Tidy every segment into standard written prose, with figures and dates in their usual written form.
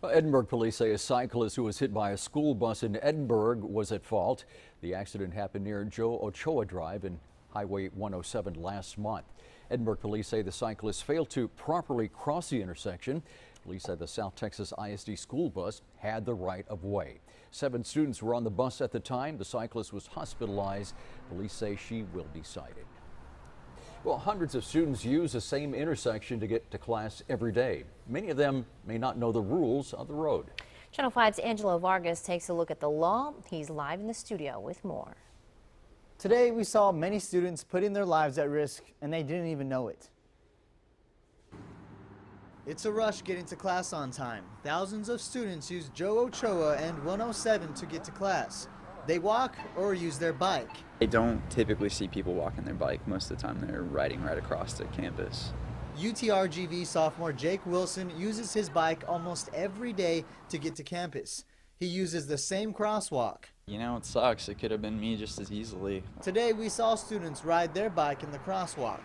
Edinburgh police say a cyclist who was hit by a school bus in Edinburgh was at fault. The accident happened near Joe Ochoa Drive and Highway 107 last month. Edinburgh police say the cyclist failed to properly cross the intersection. Police said the South Texas ISD school bus had the right of way. 7 students were on the bus at the time. The cyclist was hospitalized. Police say she will be cited. Well, hundreds of students use the same intersection to get to class every day. Many of them may not know the rules of the road. Channel 5's Angelo Vargas takes a look at the law. He's live in the studio with more. Today we saw many students putting their lives at risk and they didn't even know it. It's a rush getting to class on time. Thousands of students use Joe Ochoa and 107 to get to class. They walk or use their bike. I don't typically see people walking their bike. Most of the time they're riding right across the campus. UTRGV sophomore Jake Wilson uses his bike almost every day to get to campus. He uses the same crosswalk. You know, it sucks. It could have been me just as easily. Today we saw students ride their bike in the crosswalk.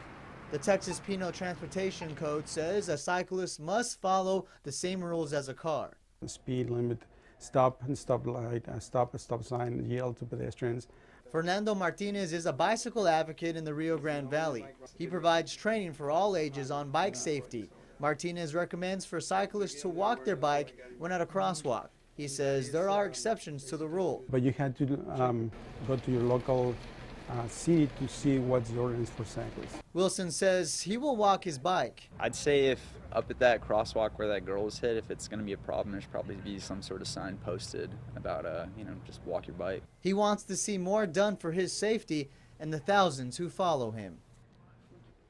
The Texas Penal Transportation Code says a cyclist must follow the same rules as a car. The speed limit, stop and stop light, stop sign, yield to pedestrians. Fernando Martinez is a bicycle advocate in the Rio Grande Valley. He provides training for all ages on bike safety. Martinez recommends for cyclists to walk their bike when at a crosswalk. He says there are exceptions to the rule. But you had to go to your local city to see what's the ordinance for cyclists. Wilson says he will walk his bike. I'd say if up at that crosswalk where that girl was hit, if it's going to be a problem, there's probably be some sort of sign posted about, just walk your bike. He wants to see more done for his safety and the thousands who follow him.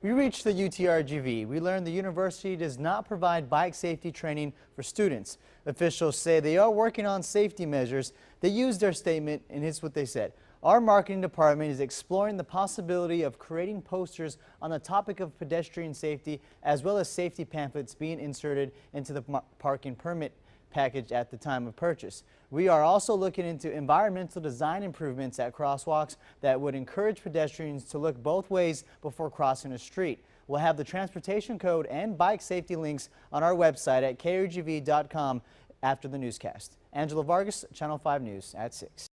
We reached the UTRGV. We learned the university does not provide bike safety training for students. Officials say they are working on safety measures. They used their statement, and here's what they said. Our marketing department is exploring the possibility of creating posters on the topic of pedestrian safety, as well as safety pamphlets being inserted into the parking permit package at the time of purchase. We are also looking into environmental design improvements at crosswalks that would encourage pedestrians to look both ways before crossing a street. We'll have the transportation code and bike safety links on our website at krgv.com after the newscast. Angelo Vargas, Channel 5 News at 6.